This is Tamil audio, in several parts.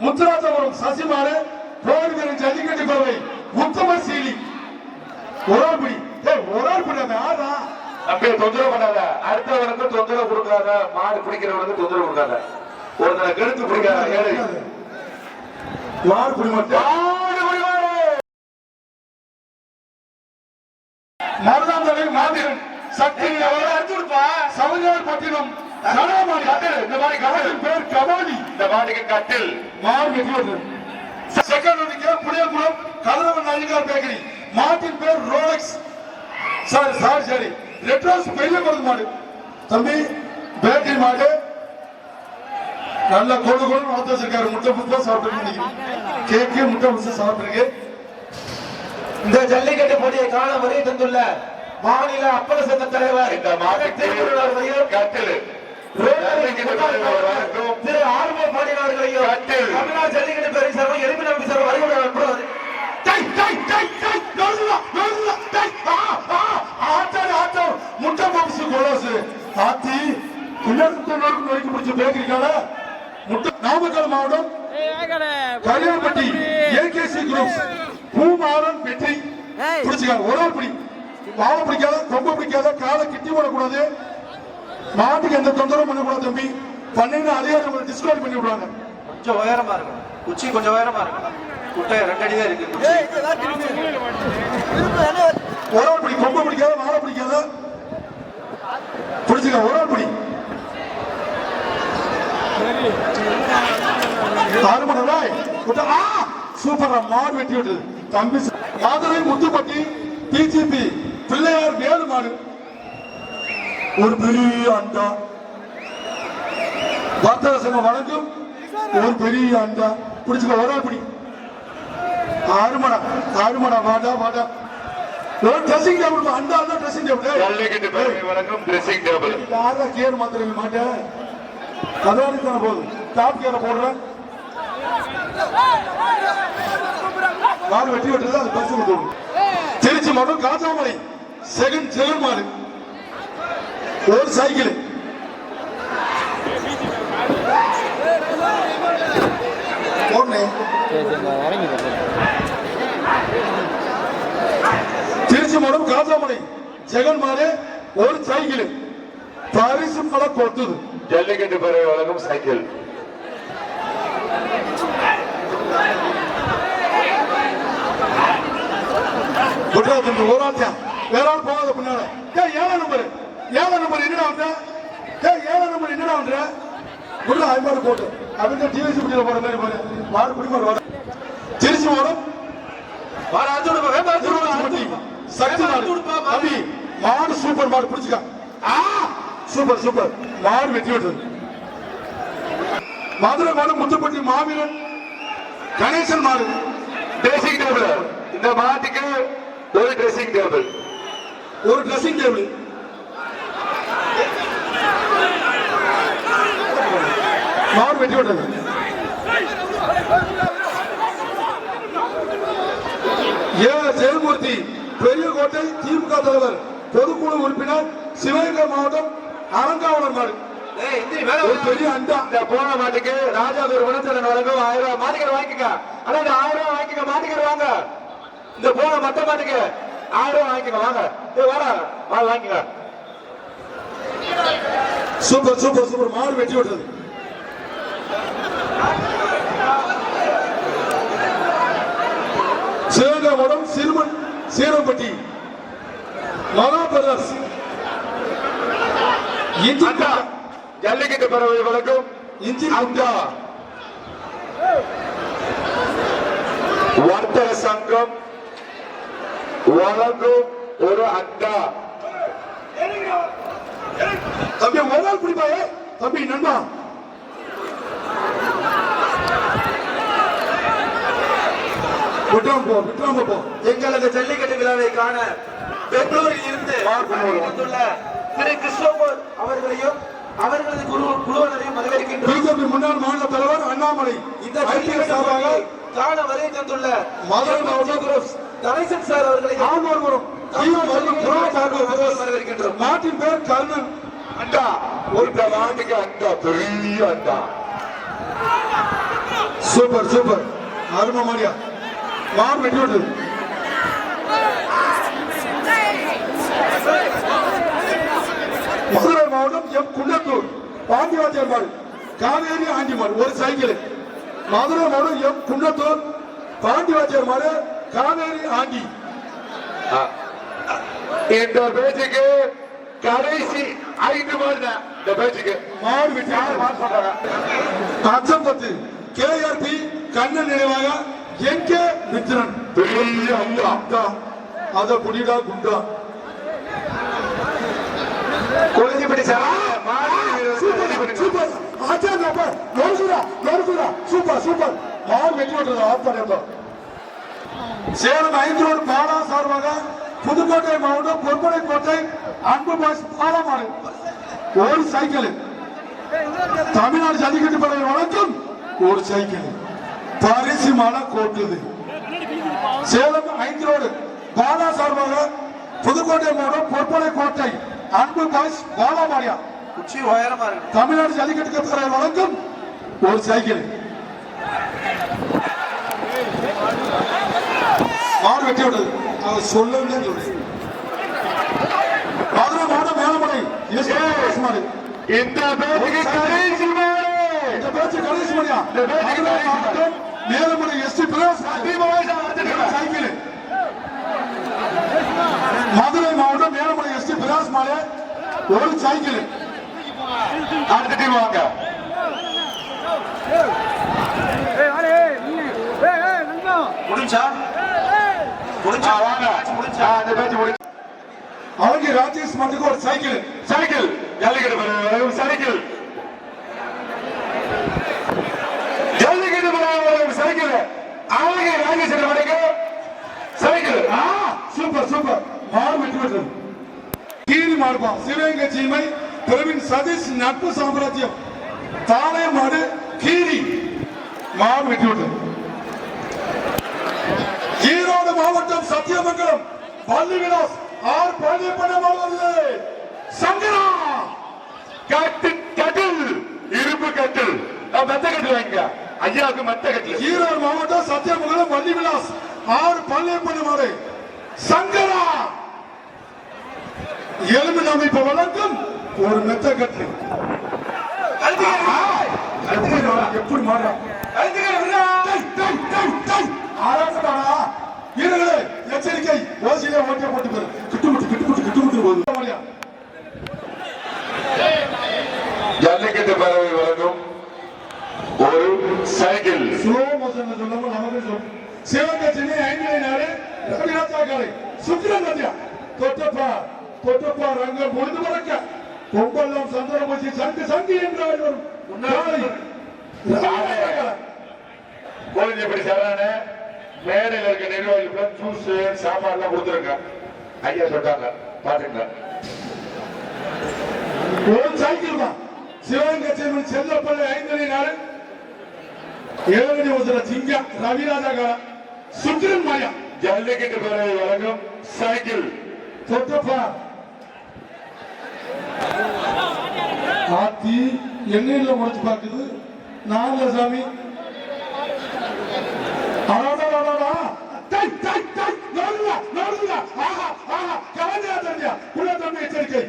முத்துராஜபுரம் சசிமாறு போர்வீரன் ஜல்லிக்கட்டு பறவை உத்தம சீலி ஒரு ஆள் ஆடா அப்படியே தொந்தரவு பண்ணாத. அடுத்தவனுக்கு தொந்தரவு கொடுக்காத. மாடு பிடிக்கிறவனுக்கு தொந்தரவு கொடுக்காத. ஒருத்தனை கெடுத்து பிடிக்காத. மாடு பிடி மருதாந்தலை மாதிரன் சக்தி சமஜார் பட்டினம் இந்த மாதிரி கட்டில் பேர் கபாலி. இந்த மாட்டுக்கு கட்டில் மாடு வெற்றி செகண்ட் புளியகுளம் கதிரவன் அலிகார் பேக்கரி. மாட்டின் பேர் ரோலக்ஸ். சரி ரெட்ரோஸ் பெரிய மருந்து மாடு தம்பி. பேக்கரி மாடு நல்ல கொடு வளர்த்து வச்சிருக்காரு. முட்டை புத்தா சாப்பிட்டு கேக்கு முட்டை புத்தா சாப்பிட்டுருக்கு. இந்த ஜல்லிக்கட்டு போட்டியை காண வருகை தந்துள்ள மாநில அப்பள சங்க தலைவர் இந்த மாவட்டத்தில் கட்டில் திரு ஆர்வ பாடினார்களையும் தமிழ்நாடு ஜல்லிக்கட்டு பேரை சார்பாக எலும்பி நம்பி சார் வருகிறார். முட்டை பப்ஸ் கொலோசு ஆத்தி நோக்கி பிடிச்ச பேக்கரிக்கால முட்டை. நாமக்கல் மாவட்டம் கல்யாணப்பட்டி ஏகேசி குரூப்ஸ் பூமாறன் வெற்றி பிடிச்சிக்காங்க. ஒரு ஆள் பிடி. வாழை பிடிக்காத, கொம்பு பிடிக்காத, காலை கிட்டி போடக்கூடாது. மாட்டுக்கு எந்த தொந்தரவும் பண்ணக்கூடாது தம்பி. பண்ணீங்கன்னா அதிகாரி டிஸ்கவுண்ட் பண்ணி விடுவாங்க. கொஞ்சம் உயரமா இருக்கும். உச்சி கொஞ்சம் உயரமா இருக்கும். குட்டை 2 அடி தான் இருக்கு. ஒரு ஆள் பிடி. கொம்பு பிடிக்காத, வாழை பிடிக்காத பிடிச்சிக்க. ஒரு ஆள் பிடி. சூப்பரா மாடு வெட்டி விட்டது தம்பி. மதுரை முத்துப்பட்டி பிஜிபி பிள்ளையார் வேலு மாடு ஒரு பெரிய அண்டா. வர்த்தக சங்கம் வழங்கும் ஒரு பெரிய அண்டா பிடிச்சுக்க. ஒரு ஆள் பிடி. ஆறுமடா வாடா. ட்ரெஸ்ஸிங் டேபிள் அண்டா தான் ட்ரெஸ்ஸிங் டேபிள் வழங்கும் ட்ரெஸ்ஸிங் டேபிள். யாரா கேர் மாத்திரம் மாட்டேன். அதோட தானே போதும். டாப் கேர போடுறேன். மாடு வெட்டி விட்டது அது பஸ் கொடுக்கும். திருச்சி மாவட்டம் காஜாமலை செகண்ட் மாடு ஒரு சைக்கிள். திருச்சி மாவட்டம் காஜாமலை ஜெகன் மாடு ஒரு சைக்கிள் பரிசு பல கொடுத்தது. ஜல்லிக்கட்டு பறவை வழங்கும் சைக்கிள். ஒரு ஆள் வேற ஆள் போகாத பின்னால. 7 நம்பர் என்னடா வந்த? 7 நம்பர் என்னடா வந்த? உள்ள 50 போட்டு அவங்க டிவிசி பிடில போற மாதிரி பாரு. மாடு பிடி மாடு வர. திருச்சி மாவட்டம் சக்தி மாடு. மாடு சூப்பர் மாடு பிடிச்சுக்க. சூப்பர் மாடு வெற்றி விட்டது. மதுரை மாடு முத்துப்பட்டி மாவீரன் கணேசன் மாடு ட்ரெஸ்ஸிங் டேபிள். இந்த மாட்டுக்கு ஒரு ட்ரெஸ்ஸிங் டேபிள். மாடு வெட்டி விட்டது. ஜெயமூர்த்தி பெரியகோட்டை திமுக தலைவர் பொதுக்குழு உறுப்பினர் சிவகங்கை மாவட்டம் அறங்காவலர் மாடு ஒரு பெரிய அண்டா. இந்த போன மாட்டுக்கு ராஜா ஒரு குணத்தன் வழங்கும் 1000 ரூபாய். மாட்டுக்கர் வாங்கிக்க. ஆனா இந்த 1000 ரூபாய் வாங்கிக்க. மாட்டுக்கர் வாங்க. இந்த போன மத்த மாட்டுக்கு 1000 ரூபாய் வாங்கிக்க. வாங்க வாங்கிக்க. சூப்பர் மாடு வெட்டி விட்டது. சிவகங்கை மாவட்டம் சிறுமன் சீரம்பட்டி மகா பிரதர்ஸ் ஜல்லிக்கட்டு பறவை வழங்கும் அண்டா. வர்த்தக சங்கம் வழங்கும் ஒரு அண்டா. தம்பி ஒரு நாள் பிடிப்பாயே தம்பி நண்பா. விட்டுறாம போ. எங்களது ஜல்லிக்கட்டு விழாவை காண பெங்களூரில் இருந்து வந்துள்ள திரு கிருஷ்ணமூர் அவர்களையும் அவர்களது குழுவினரையும் வரவேற்கின்றோம். பிஜேபி முன்னாள் மாநில தலைவர் அண்ணாமலை இந்த சார்பாக காண வருகை தந்துள்ள மதுரை மாவட்டம் கணேசன் சார் அவர்களை வரவேற்கின்றோம். நாட்டின் பேர் கர்ணன் அண்டா. ஒரு நாட்டுக்கு அண்டா பெரிய அண்டா. சூப்பர் சூப்பர் அருமை மாடியா மாடு வெட்டி விட்டு மதுரை மாவட்டம் எம் குன்னத்தூர் பாண்டிவாத்தியார் மாடு காவேரி ஆண்டி மாடு ஒரு சைக்கிள் மதுரை மாவட்டம் எம் குன்னத்தூர் பாண்டிவாத்தியார் மாடு காவேரி ஆண்டி இந்த பேச்சுக்கு கடைசி 5 மாடு தான் இந்த பேச்சுக்கு மாடு வெட்டி சொல்றாங்க. அச்சம்பத்து கேஆர்பி கண்ணன் நினைவாக எங்கே மித்திரன் பெரிய அம்மா. அத புடிடா குண்டா கொழுஞ்சிப்பட்டி சார் சூப்பர் ஆச்சாங்க நொறுக்குறா சூப்பர் சூப்பர் மாடு வெட்டி விட்டுறது ஆஃப் பண்ணிட்டோ சேலம் 5 ரோடு பாலா சார்பாக புதுக்கோட்டை மாவட்டம் பொற்பனை கோட்டை அன்பு பாஸ் பாலமாடு ஒரு சைக்கிள் தமிழ்நாடு ஜல்லிக்கட்டு படகு வழக்கம் ஒரு சைக்கிள் பரிசு மலை கோட்டுது சேலம் 5 ரோடு பாலா சார்பாக புதுக்கோட்டை மாவட்டம் பொற்பனை கோட்டை அன்பு பாஸ் பாலமாடியா உச்சி உயரமா இருக்கு. தமிழ்நாடு ஜல்லிக்கட்டு படகு வழக்கம் ஒரு சைக்கிள் மாடு வெட்டி விட்டது அவர் சொல்லுன்னு சொல்றேன் மதுரை மாவட்டம் மேலமலை மாடு இந்த பேச்சுக்கு கடைசி மாடு. இந்த பேச்சு கடைசி மணியா இந்த பேச்சுக்கு மதுரை கடைசி மாடு. மாவட்டம் மேலமலை எஸ்டி பிரகாஷ் சைக்கிள் மதுரை மாவட்டம் மேலமலை எஸ்டி பிரகாஷ் மாடு ஒரு சைக்கிள் அடுத்த டீம் வாங்க. முடிஞ்சா வாங்க. இந்த பேச்சு முடிஞ்சு. அவங்க ராஜேஷ் மாட்டுக்கு ஒரு சைக்கிள் சைக்கிள் ஜல்லிக்கட்டு பரவாயில்ல, சைக்கிள் ஜல்லிக்கட்டு பரவாயில்ல, சைக்கிள் அவங்க ராஜேஸ்வரன் மணிக்கு சைக்கிள். சூப்பர் சூப்பர் மாடு வெட்டி விட்டது கீரி மாடுப்பா சிவகங்கை சீமை பிரவீன் சதீஷ் நட்பு சாம்ராஜ்யம் தானே மாடு கீரி மாடு வெட்டி விட்டது ஈரோடு மாவட்டம் சத்தியமங்கலம் பள்ளி விலாஸ் ஆர் பள்ளி பண்ண சங்கரா கட்டில் இரும்பு கட்டில் மெத்த கட்டில் வாங்க ஐயாவுக்கு மெத்த கட்டில். ஈரோடு மாவட்டம் சத்தியமங்கலம் பள்ளி விலாஸ் ஆர் பள்ளி பண்ண மாடு சங்கரா எலும்பு அமைப்பு வழக்கம் ஒரு மெத்த கட்டு எப்படி மாறா வீரர்களே எச்சரிக்கை ஓசியிலே ஓட்டிய போட்டு போயிரு கிட்டுமுட்டு போகுது ஜல்லிக்கட்டு பறவை வழங்கும் ஒரு சைக்கிள். ஸ்லோ மோஷன் சொல்லாம நமக்கு சொல்லும் சிவகங்கை சென்னை 5 நாடு ரவிராஜா காலை சுக்கிரன் நதியா தொட்டப்பா ரங்கம் பொழுது பறக்க பொங்கல்லாம் சந்தனம் வச்சு சங்கு என்றால் வரும் கோழிப்படி சரண மேடையில் இருக்க நிர்வாகிகள் ஜூஸ் சாப்பாடு எல்லாம் கொடுத்துருங்க ஐயா சொல்றாங்க பாத்துங்க. ஒரு சைக்கிள் தான் சிவகங்கை செல்வன் செல்லப்பள்ளி 5 நாடு 7 வருஷம் சிங்கா ரவிராஜா கால சுக்கிரன் மாயா ஜல்லிக்கட்டு பறவை வழங்கும் சைக்கிள். தொட்டப்பா ஆத்தி எண்ணெயில முடிச்சு பாக்குது நான்ல சாமி எச்சரிக்கை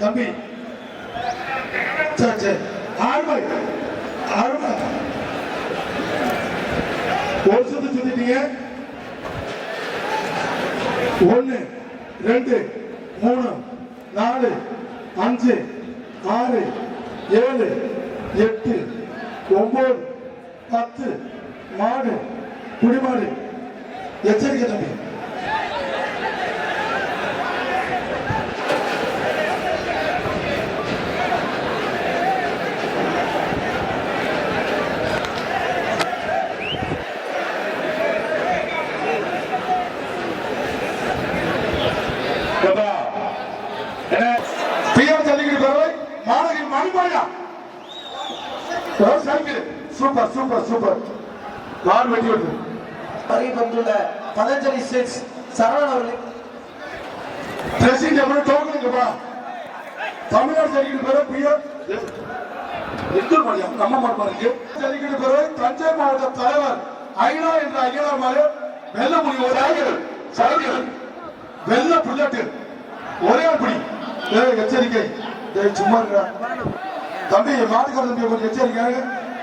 தம்பி ஒரு சுத்து சுத்திட்டீங்க 1 2 3 4 5 6 7 8 9 10 மாடு குடிமாடு எச்சரிக்கை தம்பி சூப்பர் சூப்பர் சூப்பர் மாடு வெட்டி விட்டு வருகை தந்துள்ள பதஞ்சலி ஸ்டேட்ஸ் சரவணன் அவர்கள் ட்ரெஸ்ஸிங் டேபிள் டோக்கனுங்கப்பா. தமிழ்நாடு ஜல்லிக்கட்டு பேரு பிஆர் எந்தூர் மாடியா நம்ம மாட்டு ஜல்லிக்கட்டு பேரு தஞ்சை மாவட்ட தலைவர் ஐநா என்ற ஐயனார் மாடு வெள்ள முடி ஒரு சைக்கிள் வெள்ள புல்லட் ஒரே புடி. எச்சரிக்கை சும்மா இருக்கா தம்பி, மாட்டுக்கார தம்பி கொஞ்சம் எச்சரிக்கை.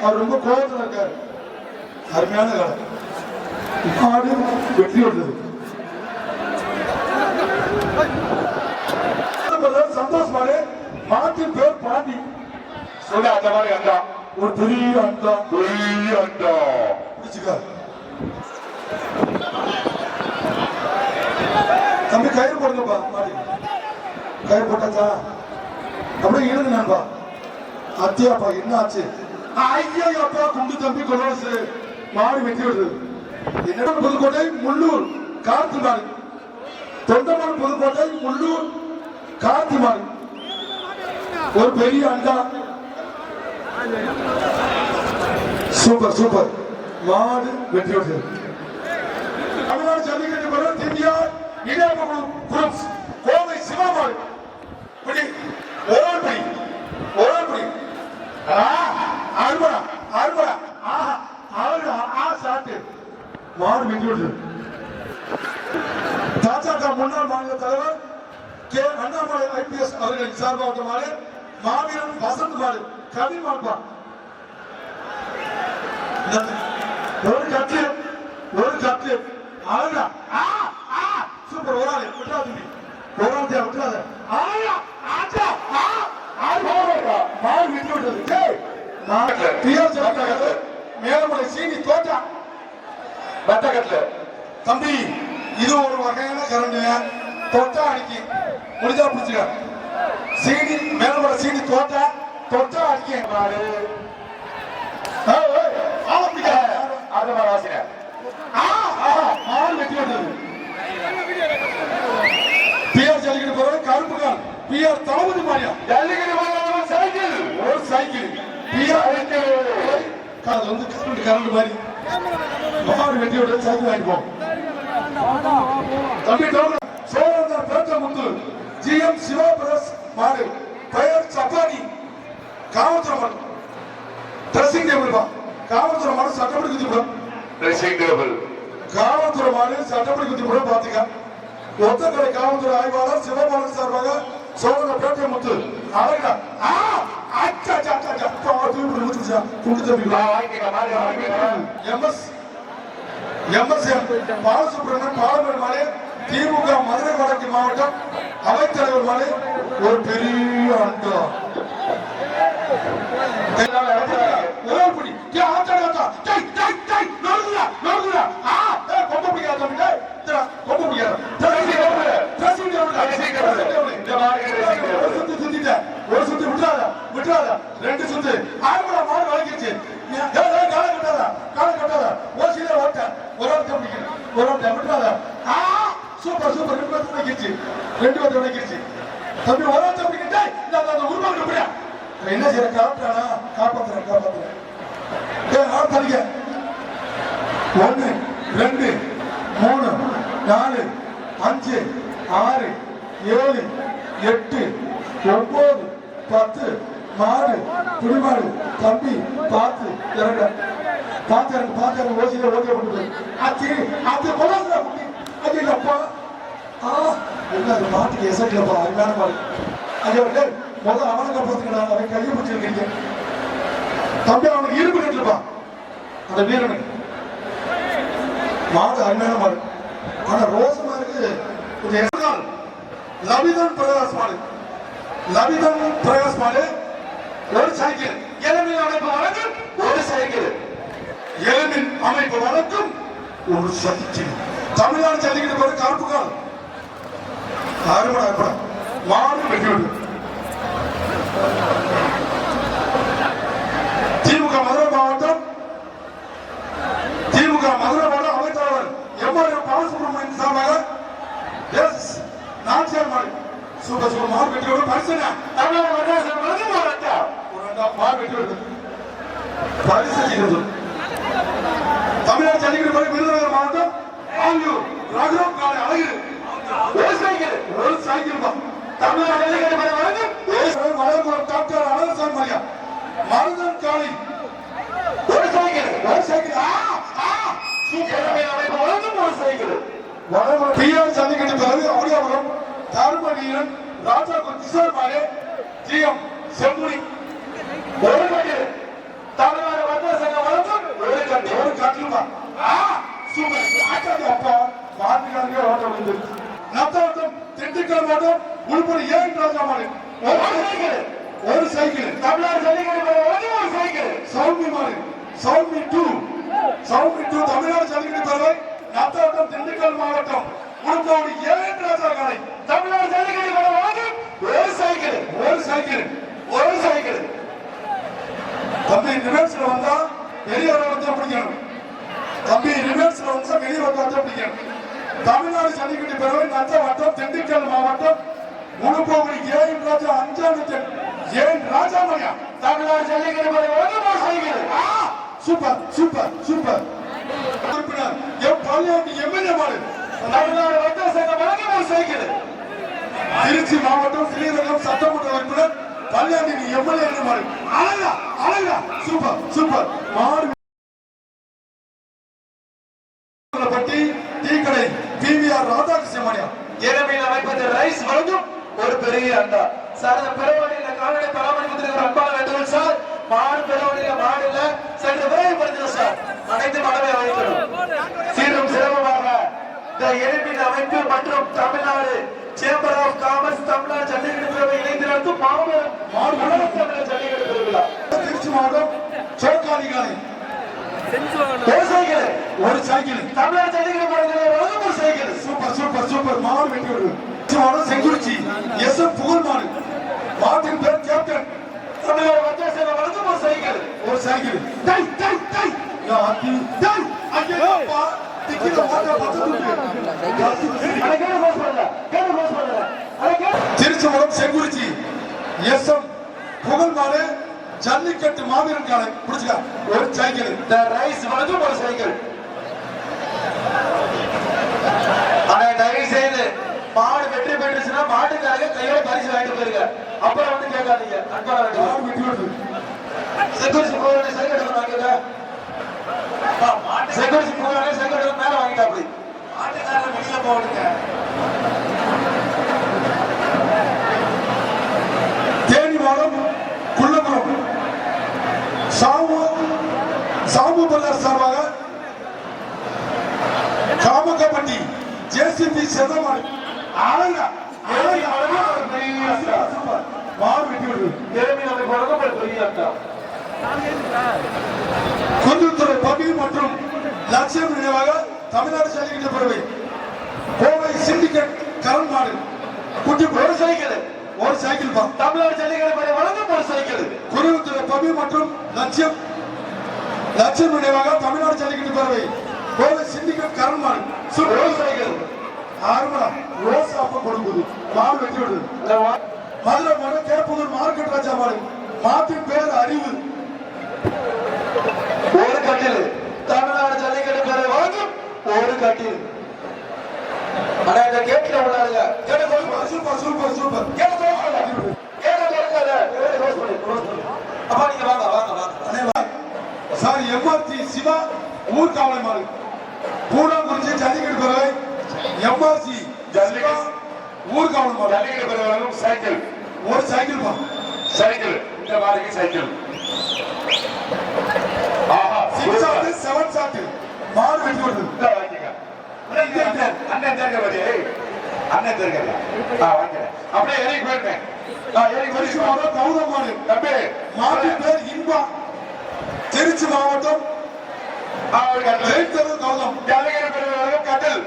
அவர் ரொம்ப கோபத்தில் இருக்காரு. அருமையான காலம் மாடு வெற்றி விடுறது. சந்தோஷ் மாடு, மாட்டின் பேர் பாண்டி. சொல்ல அந்த மாதிரி அண்டா, ஒரு பெரிய அண்டா, பெரிய அண்டா பிடிச்சுக்க தம்பி. கயிறு போடுங்கப்பா, மாடி கயிறு போட்டாச்சா? அப்படியே இழுங்க நண்பா. அத்தியாப்பா என்ன ஆச்சு? ஐயாப்பா குண்டு தம்பி கொலோசு மாடு வெட்டி விடுறது. என்ன புதுக்கோட்டை முள்ளூர் கார்த்தி மாடு, தொண்டமான் புதுக்கோட்டை முள்ளூர் கார்த்தி மாடு, ஒரு பெரிய அண்டா. சூப்பர் சூப்பர் மாடு வெற்றி விடுறது. தமிழ்நாடு ஜல்லிக்கட்டு படம் இந்தியா இடையகுளம் குரூப்ஸ் கோவை சிவா மாடு பிடி ஓரால் பிடி ஓரால் பிடி. அறுபடா அறுபடா ஆஹா ஆ சாட்டு மாடு வெற்றி விடுறது. பாஜக முன்னாள் மாநில தலைவர் கே அண்ணாமலை ஐபிஎஸ் அவர்களின் சார்பாக மாடு மாவீரன் வசந்த் மாடு கவி மாடுபா. ஒரு கட்டு ஒரு கட்டு அழகா சூப்பர். ஒரு ஆள் விட்டுறாது, ஒரு ஆள் விட்டுறாத. மாடு வெற்றி விட்டது. மேலமலை சீனி தோட்டா பட்டகட்ல தம்பி, இது ஒரு வகையான கரண்ட். தொட்டா அடிக்கி முடிஞ்சா பிடிச்சுக்க. சீனி மேலமலை சீனி தோட்டா தொட்டா அடிக்க மாடு வெற்றி விட்டது. பிஆர் ஜல்லிக்கட்டு போறது கருப்பு கால் பிஆர் தளபதி மாடியா ஜல்லிக்கட்டு சைக்கிள் ஒரு சைக்கிள் பிஆர் வந்து கரண்ட் மாதிரி மாடு வெட்டி விட சைக்கிள் வாங்கிப்போம். தம்பி சோழர் பேட்ட முத்து ஜிஎம் சிவா பிரஸ் மாடு பெயர் சப்பானி காவல்துறை ட்ரெஸ்ஸிங் டேபிள் பா. காவல்துறை மாடு சட்டப்படி குத்திவிடும். ட்ரெஸ்ஸிங் டேபிள் காவல்துறை மாடு சட்டப்படி குத்திவிடும். பாத்துக்க. ஒத்தக்கடை காவல்துறை ஆய்வாளர் சிவபாலன் சார்பாக சோழர் பேட்ட முத்து அழகா பாலசுப்ரமணியன் பாலமேடு மாலை திமுக மதுரை வடக்கு மாவட்டம் அவைத்தலைவர் மாலை ஒரு பெரிய அண்டா. ஒரு சுத்து விட்டுறாத விட்டுறாத ரெண்டு சுத்து ஆறுபடா மாடு வளைக்கிச்சு. காலை கட்டாத காலை கட்டாத ஓசியில ஓட்ட ஒரு ஆள் விட்டுறாத. சூப்பர் சூப்பர் ரெண்டு பேர்த்து வளைக்கிச்சு ரெண்டு பேர்த்து வளைக்கிச்சு. தம்பி ஒரு ஆள் தம்பிக்கிட்ட இந்த உருவாங்க எப்படியா என்ன செய்யற காப்பாற்றானா காப்பாத்துறேன் காப்பாத்துறேன். தனிக்க 1 2 3 4 5 6 7 8 9 10 மாடு புடிமாடு தம்பி பார்த்து இறங்க பார்த்து இறங்க பார்த்து இறங்க ஓசியில ஓகே பண்ணுது. அச்சி அது கொலாசுல குட்டி அது இல்லப்பா. என்ன அது மாட்டுக்கு எசட்லப்பா அருமையான மாடு. அது முதல்ல அவனை காப்பாத்துக்கடா. அவன் கையை பிடிச்சிருக்கீங்க தம்பி. அவனுக்கு இரும்பு கட்டுப்பா அந்த வீரனுக்கு. மாடு அருமையான மாடு. ஆனா ரோசமா இருக்கு கொஞ்சம். லபிதன் பிரகாஷ் மாடு லபிதன் பிரகாஷ் மாடு ஒரு சைக்கிள். எலும்பின் அமைப்பு வழங்கும் ஒரு சைக்கிள். எலும்பின் அமைப்பு வழங்கும் ஒரு சைக்கிள். தமிழ்நாடு ஜல்லிக்கட்டு போது கருப்பு கால் அறுபடா அறுபடா மாடு வெட்டி விடு. திமுக மதுரை மாவட்டம் அமைச்சர் எம்ஆர் பாலசுப்ரமணியன் சார்பாக நாச்சியார் மாடு சூப்பர் சூப்பர் மாடு வெட்டி விடு. பரிசு மாடு வெட்டி விடு. பரிசு தமிழ்நாடு ஜல்லிக்கட்டு விருதுநகர் மாவட்டம் ஆங்கியூர் ரகுராம் காலை அழகிரி ஒரு சைக்கிள் ஒரு சைக்கிள் பா தமிழ்நாடு ஜல்லிக்கட்டு போட்டி வழங்கும் மலர்குளம் டாக்டர் அழகசாமி மரியா மருதன் காளி ஒரு சைக்கிள் ஒரு சைக்கிள் இளமை அமைப்பு வழங்கும் ஒரு சைக்கிள் பிஆர் ஜல்லிக்கட்டு பிறகு அவடியாபுரம் தருமவீரன் ராஜா கிஷோர் மாலே ஜிஎம் செம்முனி ஒரு கட்டு தமிழ்நாடு வர்த்தக சங்கம் வழங்கும் ஒரு கட்டு ஒரு கட்டுமா சூப்பர் ஆச்சாரி அப்பா மாட்டுக்காரங்க ஓட்டம் வந்து நத்தோட்டம் திண்டுக்கல் மாவட்டம் உள்படி ஏன் ராஜா மாடு ஒரு சைக்கிள் தமிழ்நாடு ஜல்லிக்கட்டு போட்டி வழங்கும் ஒரு சைக்கிள் சௌமி மாடு சௌமி டூ தமிழ்நாடு ஜல்லிக்கட்டு பிறகு நத்தோட்டம் திண்டுக்கல் மாவட்டம் உள்படி ஏன் ராஜா காலை தமிழ்நாடு ஜல்லிக்கட்டு போட்டி வழங்கும் ஒரு சைக்கிள் ஒரு சைக்கிள் ஒரு சைக்கிள் தம்பி ரிவர்ஸ்ல வந்தா பெரிய ரோடத்தை பிடிக்கணும் தம்பி ரிவர்ஸ்ல வந்தா பெரிய ரோடத்தை பிடிக்கணும் தமிழ்நாடு ஜல்லிக்கட்டு பிறகு நத்த வட்டம் திண்டுக்கல் மாவட்டம் முழுப்போகுடி ஏன் ராஜா அஞ்சாவது ஏன் ராஜா மரியா தமிழ்நாடு ஜல்லிக்கட்டு போட்டி வழங்கும் ஒரு சைக்கிள் சூப்பர் சூப்பர் சூப்பர் உறுப்பினர் எம் பள்ளியாண்டி எம்எல்ஏ மாடு தமிழ்நாடு வர்த்தக சங்கம் வழங்கும் ஒரு சைக்கிள் திருச்சி மாவட்டம் ஸ்ரீரங்கம் சட்டமன்ற உறுப்பினர் கல்யாணி எம்எல்ஏ மாடு அழகா அழகா சூப்பர் சூப்பர் மாடு பட்டி டீ கடை பிவிஆர் ராதாகிருஷ்ண மணியா இளமையில் அமைப்பது ரைஸ் வழங்கும் ஒரு பெரிய அண்டா சார் இந்த பெருவழியில கால்நடை பராமரிப்பு அன்பான வேண்டுதல் சார் மாடு பெருவழியில மாடு இல்ல சற்று விரைவுபடுத்துங்க சார் அனைத்து மனதை அமைக்கணும் சீரும் சிறப்புமாக இந்த இளமையில் அமைப்பு மற்றும் Tamil Nadu chamber of commerce Tamil Nadu Jallikattu பிரிவை இணைந்து நடத்தும் மாபெரும் உலக தமிழர் ஜல்லிக்கட்டு திருவிழா திருச்சி மாவட்டம் சோக்காலி காலை ஒரு சைக்கிள் ஒரு சைக்கிள் தமிழ்நாடு ஜல்லிக்கட்டு பிரிவை வழங்கும் ஒரு சைக்கிள் சூப்பர் சூப்பர் சூப்பர் மாடு வெட்டி விடு திருச்சி மாவட்டம் செங்குறிச்சி எஸ் எம் புகழ் மாடு மாட்டின் பேர் கேப்டன் தமிழ்நாடு வர்த்தக சங்கம் வழங்கும் ஒரு சைக்கிள் ஒரு சைக்கிள் டை டை டை யா அத்தி டை ஐயோ அப்பா டிக்கில மாட்ட திருச்சி மாவட்டம் செங்குறிச்சி எஸ் எம் புகழ் மாடு ஜல்லிக்கட்டு மாவீரன் காலை புடிச்சுக்க ஒரு சைக்கிள் இந்த ரைஸ் வழங்கும் ஒரு சைக்கிள் ஆனா தயவு செய்து மாடு வெற்றி பெற்றுச்சுன்னா மாட்டுக்காரங்க கையோட பரிசு வாங்கிட்டு போயிருங்க அப்புறம் வந்து கேட்காதீங்க அன்பான மாடு வெட்டி விடு செக்யூரிட்டி போராடி சைக்கிள் வாங்கிக்க செக்யூரிட்டி போராடி சைக்கிள் மேல வாங்கிட்டா அப்படி மாட்டுக்காரங்க வெளியில போடுங்க தேனி மாவட்டம் குள்ளகுளம் சாமு பல்லார் சார்பாக காமகப்பட்டி ஜேசிபி செதமாடு அழகா மாடு வெட்டி விடு குந்துத்துறை பபி மற்றும் லட்சியம் நினைவாக தமிழ்நாடு ஜல்லிக்கட்டு பிரிவை கோவை சிண்டிகேட் கரண் மாடு குட்டி ஒரு சைக்கிள் ஒரு சைக்கிள் பா தமிழ்நாடு ஜல்லிக்கட்டு பிரிவை வழங்கும் ஒரு சைக்கிள் குருத்துறை பபி மற்றும் லட்சியம் நினைவாக தமிழ்நாடு ஜல்லிக்கட்டு பிரிவை கோவை சிண்டிகேட் கரண் மாடு ஒரு சைக்கிள் ஆறுமலா ரோஸ் அப்ப கொடுக்குது மாடு வெட்டி விடுது மதுரை மாடு கேப்பூர் மார்க்கெட் ராஜா மாடு மாட்டின் பேர் அறிவு ஒரு கட்டில் தமிழ்நாடு ஜல்லிக்கட்டு பிரிவை வழங்கும் ஒரு கட்டில் ஆனா இந்த கேட்ல உள்ளாங்க சூப்பர் சூப்பர் சூப்பர் அப்பா நீங்க வாங்க வாங்க வாங்க சார் எம்ஆர்டி சிவா ஊர்காவலை மாடு பூனாங்குறிச்சி ஜல்லிக்கட்டு பிறவை எம்ஆர்சி ஜல்லிக்கட்டு ஊர்காவலை மாடு ஜல்லிக்கட்டு பிரிவை வழங்கும் சைக்கிள் ஒரு சைக்கிள் பா சைக்கிள் இந்த மாதிரிக்கு சைக்கிள் ஆஹா 6 ஷாட் 7 ஷாட் மாடு வெட்டி விடுது அண்ணன் தேர்கபடி அண்ணன் தேர்கபடி வாங்கிக்கிறேன் அப்படியே ஏறி போயிருக்கேன் திருச்சி மாவட்டம் கௌதம் மாடு தம்பி மாட்டின் பேர் இன்பா திருச்சி மாவட்டம் ஜெயித்தது கௌதம் ஜல்லிக்கட்டு பிரிவு வழங்கும் கட்டல்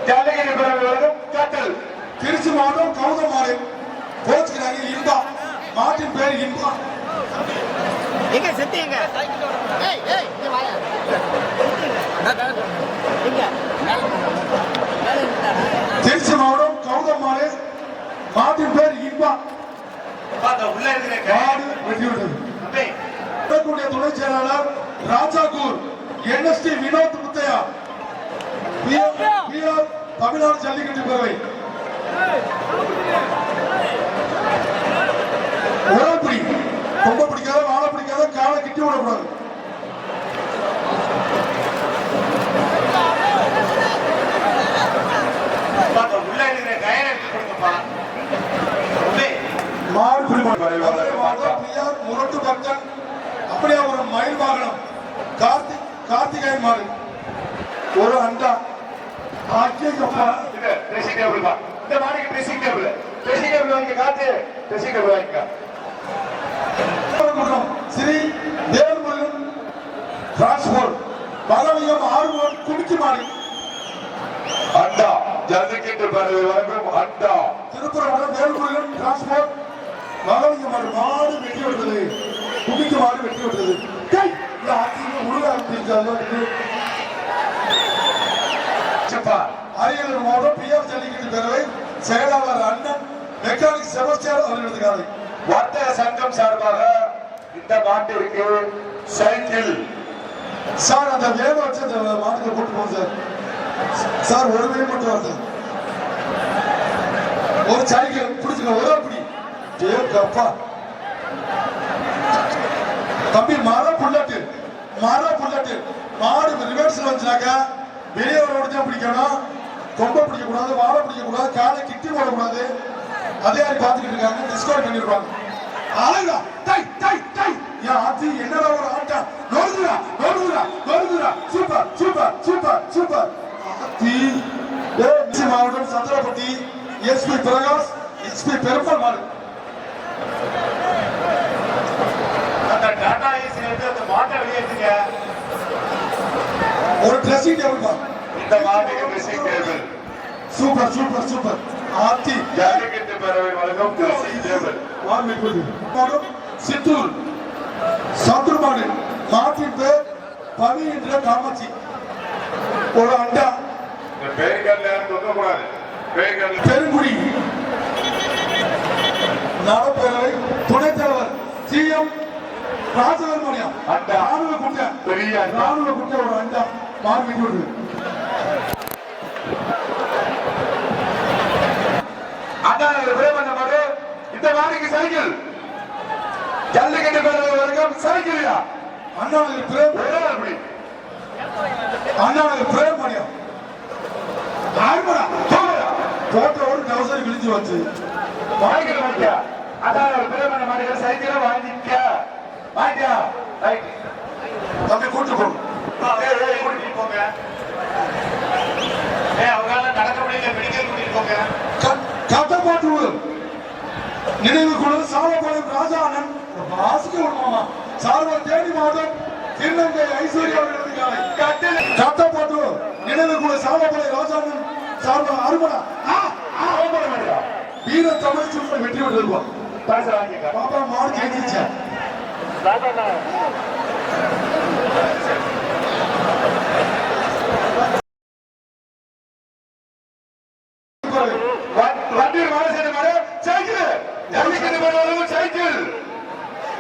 ஜல்லிக்கட்டு பிரிவு வழங்கும் கட்டல் திருச்சி மாவட்டம் கௌதம் மாடு கோச்சுக்கிறாங்க இன்பா மாட்டின் பேர் இன்பா எங்க செத்து எங்க ஏய் ஏய் இங்க வாயா எங்க திருச்சி மாவட்டம் கௌதம் மாடு மாட்டின் பேர் இன்பா உள்ள இருக்கிறேன் மாடு வெட்டி விட்டது கூடிய துணை செயலாளர் ராஜாகூர் என்எஸ்டி வினோத் முத்தையா பிஆர் தமிழ்நாடு ஜல்லிக்கட்டு பேரவை உரப்பிடி ரொம்ப பிடிக்காத வாழை பிடிக்காத காலை கிட்டி விடக்கூடாது. உள்ள இருக்கிற டயர் எடுத்து கொடுங்கப்பா. மாடு பிடிமாடு முரட்டு பக்தன் அப்படியே ஒரு மயில் வாகனம் கார்த்திகேயன் மாடு ஒரு அண்டா ஆக்கியப்பா இது ட்ரெஸ்ஸிங் டேபிள் பா. இந்த மாடிக்கு ட்ரெஸ்ஸிங் டேபிள் வாங்கி காத்து ட்ரெஸ்ஸிங் டேபிள் வாங்கிக்க. ஸ்ரீ வேல்முருகன் டிரான்ஸ்போர்ட் பலவியம் ஆர்வம் குடிச்சு மாடி அண்டா ஜல்லிக்கட்டு பேரவை வழங்கும் அண்டா. திருப்புறம் வேல்முருகன் டிரான்ஸ்போர்ட் பலவியம் மாடு வெட்டி விட்டது குடிக்கு மாடு வெட்டி விட்டது. அரியலூர் மாவட்டம் பிஆர் ஜல்லிக்கட்டு பேரவை செயலாளர் அண்ணன் மெக்கானிக் செபஸ்டியார் அவர்களது காலை வர்த்தக சங்கம் சார்பாக இந்த மாட்டிற்கு சைக்கிள். சார் அந்த வேலை வச்சு அந்த மாட்டுக்கு போட்டு போகும் சார். சார் ஒரு வேலை மட்டும் வருது ஒரு சைக்கிள் பிடிச்சுக்க ஒரு அப்படி அப்பா தம்பி மர புல்லட்டு மாடு ரிவர்ஸ்ல வந்துனாக்கா வெளியே ஓடிதான் பிடிக்கணும். கொம்பை பிடிக்க கூடாது வாழை பிடிக்க கூடாது காலை கிட்டி போடக்கூடாது. அதே மாதிரி பாத்துக்கிட்டு இருக்காங்க டிஸ்கவுண்ட் பண்ணிருப்பாங்க. அழகா டை டை டை யா ஆத்தி என்னடா ஒரு ஆட்டா நோடுதுடா சூப்பர் ஆத்தி ஏசி மாவட்டம் சந்திரபட்டி எஸ்பி பிரகாஷ் எஸ்பி பெருமாள் மாடு அந்த டாடா ஏசி எடுத்து அந்த மாட்டை வெளியேற்றுங்க. ஒரு ட்ரெஸ்ஸிங் டேபிள் பா. இந்த மாட்டுக்கு ட்ரெஸ்ஸிங் டேபிள். சூப்பர் ஆத்தி ஜல்லிக்கட்டு பேரவை வழங்கும் ட்ரெஸ்ஸிங் டேபிள். சித்தூர் சத்துருமாடு மாட்டின் பேர் பவி என்ற காமாட்சி ஒரு அண்டா பேர்கள் சொல்லக்கூடாது. பெருங்குடி நலப்பேரவை துணைத் தலைவர் சிஎம் ராஜவர்மணியம் ராணுவ குட்டை ஒரு அண்டா மாடு விட்டு இந்த மாடிக்கு சைக்கிள் ஜல்லிக்கட்டு பேரவை வரைக்கும் சைக்கிள் அண்ணாநகர் பிரேம் மணியம் போட்ட ஒரு கவசம் கிழிச்சு வச்சு வாங்கிக்க. அதான் பிரேமன மாடிக்கு சைக்கிளை வாங்கிக்க. தம்பி கூட்டு போங்க. கூட்டிட்டு போங்க. அவங்களால நடக்க முடியல மெடிக்கல் கூட்டிட்டு போங்க. கட்டப்பாட்டு நினைவு குழு சாலப்பாளையம் ராஜா அண்ணன் வாசிக்க விடுமாமா சார்பார் தேனி மாவட்டம் திருநங்கை ஐஸ்வர்யா அவர்களது காலை கட்டப்பாட்டு நினைவு குழு சாலப்பாளையம் ராஜா அண்ணன் சார்பார் அருமனா வீர தமிழ் சுற்று வெற்றி பெற்றிருப்பான். பாப்பா மாடு ஜெயிச்சிச்சா வண்டியூர் மாநகராட்சி மாடு சைக்கிள் ஜல்லிக்கட்டு பேரவை சைக்கிள்.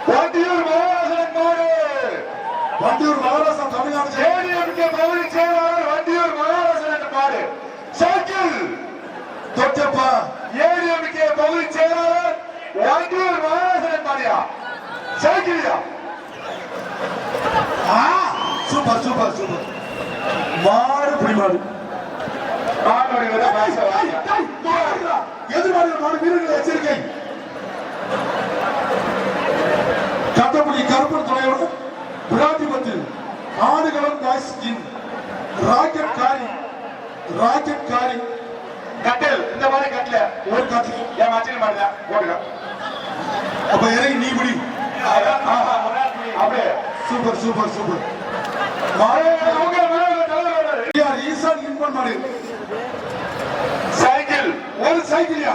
வண்டியூர் மாநகராட்சி மாடு வண்டியூர் மகாராஷ்டிரா தமிழ்நாடு ஏடிஎம்கே பகுதி செயலாளர் வண்டியூர் மாநகராட்சி மாடு சைக்கிள். தொட்டப்பா ஏடிஎம்கே பகுதி செயலாளர் வண்டியூர் மாநகராட்சி மாடியா சைக்கிளியா. சூப்பர் மாடு பிடிமாடு எதிர்பார்க்கிற மாடு வீரர்களை எச்சரிக்கை. கட்டப்படி கருப்பன் துணையோடு விராட்டிபத்து ஆடுகளம் ராக்கெட் காரி கட்டில் இந்த மாதிரி கட்டல ஒரு கட்டில் என் மச்சின மாடுங்க போடுங்க. அப்ப இறங்கி நீ பிடி. அப்படியே சூப்பர் ஈசான் இன்பன் மாடு சைக்கிள் ஒரு சைக்கிளியா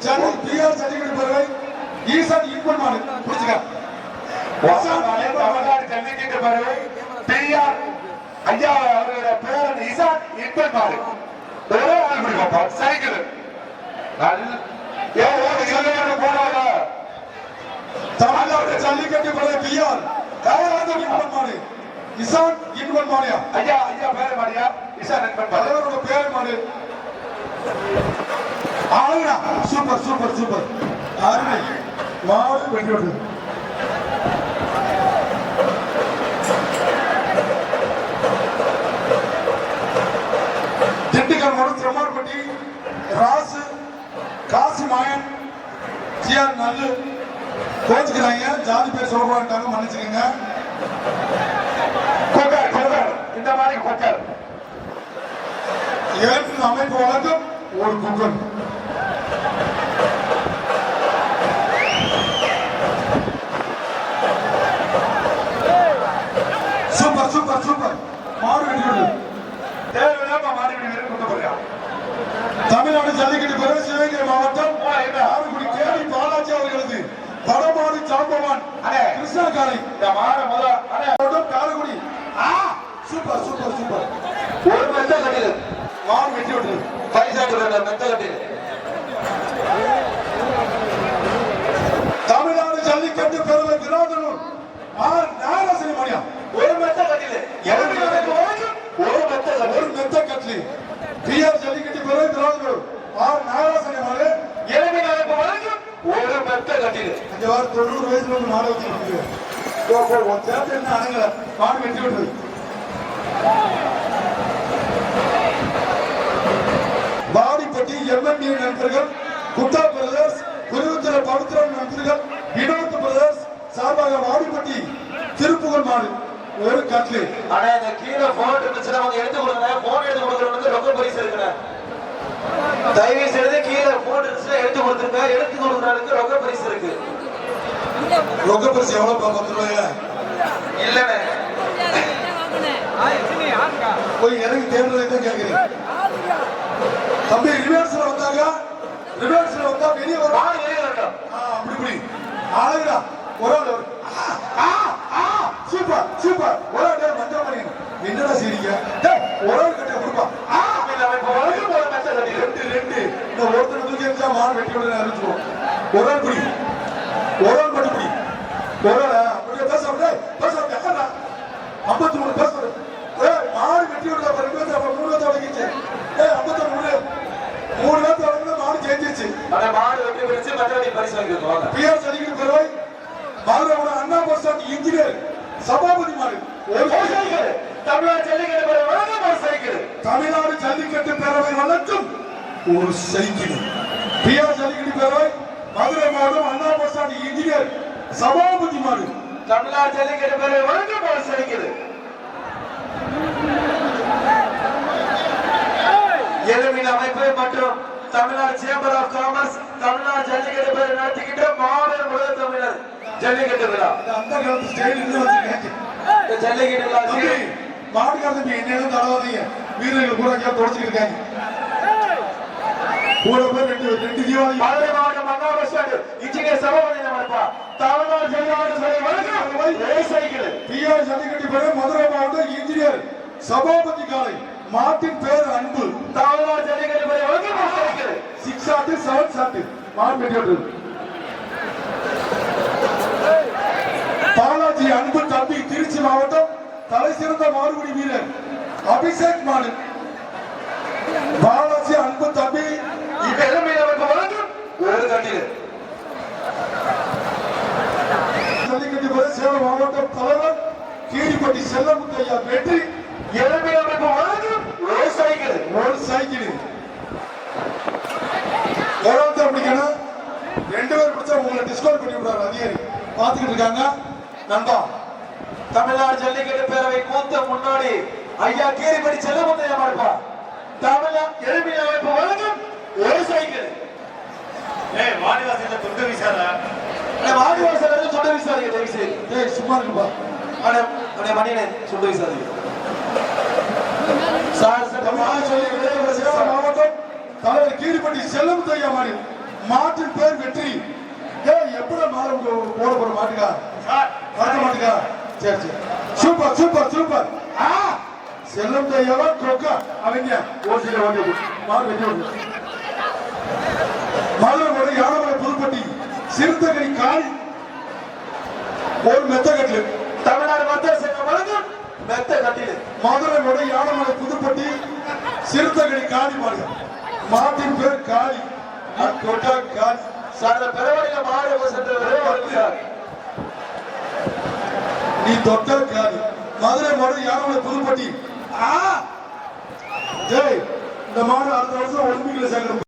சென்னை பிஆர் ஜல்லிக்கட்டு பேரவை ஈசான் இன்பன் மாடு புரிச்சுக்க. தமிழ்நாடு ஜல்லிக்கட்டு பேரவை பிஆர் ஐயா அவர்களுடைய பேரன் இசான் இன்பன் மாடு ஒரே ஆள் பிடிப்பா சைக்கிள் போனாங்க. தமிழ்நாடு ஜல்லிக்கட்டு பேரவை பிஆர் இன்பன் மாடு இசான் இன்பன் மாடியா ஐயா பேர் மாடியா இசான் இன்பன் மாடு தலைவரோட பேர் மாடு ஆளுங்கடா சூப்பர் சூப்பர் சூப்பர் அருமை மாடு வெற்றி விடுது திண்டுக்கல் மாவட்டம் திருமார்பட்டி ராசு காசி மாயன் ஜிஆர் நல்லு கோச்சுக்கிறாங்க ஜாதி பேர் சொல்லக்கூடாட்டாங்க மன்னிச்சுக்கோங்க இந்த மாதிரி கொக்கர் ஏற்று அமைப்பு வழங்கும் ஒரு குக்கர் சூப்பர் சூப்பர் சூப்பர் மாடு வெற்றி தேவையில்லாம மாறி வீடு கொண்டு போறியா தமிழ்நாடு ஜல்லிக்கட்டு பெற சிவகங்கை மாவட்டம் ஆறுகுடி கேடி பாலாஜி அவர்களது படமாடு சாம்பவான் கிருஷ்ணா காலை இந்த மாற முதல் காரைக்குடி சூப்பர் சூப்பர் சூப்பர் ஒரு மெத்த கட்டிடு மாடு வெற்றி விட்டு பைசாட்டு மெத்த கட்டிடு தமிழ்நாடு ஜல்லிக்கட்டு பெருமை வினோதனூர் நாராசனி மணியா ஒரு மெத்த கட்டிடு ஒரு மெத்த கட்லி பிஆர் ஜல்லிக்கட்டு பெருமை வினோதனூர் நாராசனி மணி ஒரு மெத்த கட்டிடு அஞ்சு வாரம் 90 வயசுல வந்து மாடு வச்சிருக்கு சேர்த்து என்ன அணுங்கல மாடு வெற்றி விடுறது வாடிப்பட்டி எம்என்டி நண்பர்கள் குட்டா பிரதர்ஸ் குருவத்திர பவித்ரன் நண்பர்கள் வினோத் பிரதர்ஸ் சார்பாக வாடிப்பட்டி திருப்புகழ் மாடு ஒரு கட்லி ஆனா இந்த கீழே போன் இருந்துச்சுன்னா அவங்க எடுத்து கொடுங்க போன் எடுத்து கொடுக்கறவங்களுக்கு ரொம்ப பரிசு இருக்குண்ணே தயவு செய்து கீழே போன் இருந்துச்சுன்னா எடுத்து கொடுத்துருங்க எடுத்து கொடுக்குறவங்களுக்கு ரொம்ப பரிசு இருக்கு ரொக்க பரிசு எவ்வளவு 10 ரூபாயா இல்லண்ணே போய் இறங்கி தேடுறதை தான் கேட்கிறேன் தம்பி ரிவர்ஸ்ல வந்தாங்க ரிவர்ஸ்ல வந்தா வெளியே வரும் மாடு வெளியே வரட்டும் அப்படி இப்படி ஆளுங்கடா ஒரு சூப்பர் சூப்பர் ஒரு ஆள் மஞ்சள் பண்ணி என்னடா செய்றீங்க ஒரு ஆள் கட்ட கொடுப்பா ஒரு மெத்த கட்டிடு ரெண்டு இந்த ஒருத்தர் தூக்கி எரிஞ்சா மாடு வெட்டி விட அறிவிச்சுவோம் ஒரு ஆள் பிடி ஒரு ஆள் மட்டும் பிடி ஒரு ஆள் அப்படியே பேச அப்படியே 53 பேச மாடு வெட்டி விடுறா 2 பேர் அப்புறம் 3 பேர் வளைக்கிச்சு 53 3 பேர் வளைக்கினா மாடு ஜெயிச்சிச்சு ஆனா மாடு வெட்டி பிடிச்சு மற்றபடி பரிசு வாங்கிடுவாங்க பிஆர் ஜல்லிக்கட்டு பெருமை மதுரையோட அண்ணா பஸ் ஸ்டாண்ட் இன்ஜினியர் சபாபதி மாடு ஒரு சைக்கிள் தமிழ்நாடு ஜல்லிக்கட்டு பேரவை வழங்கும் ஒரு சைக்கிள் தமிழ்நாடு ஜல்லிக்கட்டு பேரவை வழங்கும் ஒரு சைக்கிள் பிஆர் ஜல்லிக்கட்டு பேரவை மதுரை மாவட்டம் Anna bus stand engineer Sabapathi மாடு தமிழ்நாடு ஜல்லிக்கட்டு பேரவை வழங்கும் ஒரு சைக்கிள் எலுமின் அமைப்பு மற்றும் Tamil Nadu chamber of commerce Tamil Nadu jallikattu பேரவை நடத்துகின்ற மாபெரும் உலக தமிழர் ஜல்லிக்கட்டு விழா அந்த காலத்து ஸ்டைல் இன்னும் வச்சிருக்கேன் இந்த ஜல்லிக்கட்டு விழா மாட்டுக்காரங்க என்னன்னு தடவாதீங்க வீரர்கள் கூட கேட்டு தொடச்சிட்டு இருக்காங்க கூட போய் ரெண்டு தீபாவளி மதுரை மாவட்டம் Anna bus stand engineer Sabapathi நம்மப்பா தமிழ்நாடு ஜல்லிக்கட்டு பேரவை வழங்கும் ஒரு சைக்கிள் பிஆர் ஜல்லிக்கட்டு பேரவை மதுரை மாவட்டம் இன்ஜினியர் சபாபதி காலை மாட்டின் பேர் அன்பு தமிழ்நாடு ஜல்லிக்கட்டு பேரவை வழங்கும் ஒரு சைக்கிள் 6 ஷாட் 7 ஷாட் மாடு வெட்டி பாலாஜி அன்பு தம்பி திருச்சி மாவட்டம் தலை சிறந்த மாடுபிடி வீரர் அபிஷேக் மாடு பாலாஜி அன்பு தம்பி இப்ப எலுமின் அமைப்பு வழங்கும் ஒரு கட்டிடு ஜல்லிக்கட்டு பேர சேலம் மாவட்டம் தலைவர் கீரிப்பட்டி செல்லமுத்தையா வெற்றி எலுமின் அமைப்பு வழங்கும் ஒரு சைக்கிள் ஒருத்தர் பிடிக்கணும் 2 பேர் பிடிச்சா உங்களை டிஸ்கவுண்ட் பண்ணி விடுறாரு அதிகாரி பாத்துக்கிட்டு இருக்காங்க நண்பா தமிழ்நாடு ஜல்லிக்கட்டு பேரவை கூத்த முன்னாடி ஐயா கீரிப்படி செல்லமுத்தையா மாடுப்பா தமிழ்நாடு எலுமின் அமைப்பு வழங்கும் ஒரு சைக்கிள் வாடிவாசல துண்டு விசாரா வாடிவாசல் சுண்ட விசாரிக்க தயவு செய்து சும்மா இருக்குப்பா மணியனே சுண்ட விசாரிக்க சார் சேலம் மாவட்டம் தலைவர் கீரிப்பட்டி செல்லமுத்தையா மாடு மாட்டின் பேர் வெற்றி எப்படி மாறு போட போற மாட்டுக்கா வரத மாட்டுக்கா சரி சூப்பர் சூப்பர் சூப்பர் செல்லமுத்தையாவா கொக்கா அவங்க ஒரு சில வந்து மாடு வெற்றி மதுரை யானமலை புதுப்பட்டி சிறுத்தகரி காளி ஒரு மெத்த கட்டிலு தமிழ்நாடு மத்திய சங்கம் வழங்கும் மெத்த கட்டிலு மதுரை யானமலை புதுப்பட்டி சிறுத்தகரி காளி மாடு மாட்டின் பேர் காளி அது தொட்டா காளி சார் இந்த பெருவாடியில மாடு சென்று வருது சார். நீ தொட்டா காளி மதுரை மாடு யாரோட புதுப்பட்டி ஜெய் இந்த மாடு அடுத்த வருஷம் ஒலிம்பிக்ல சேர்க்கணும்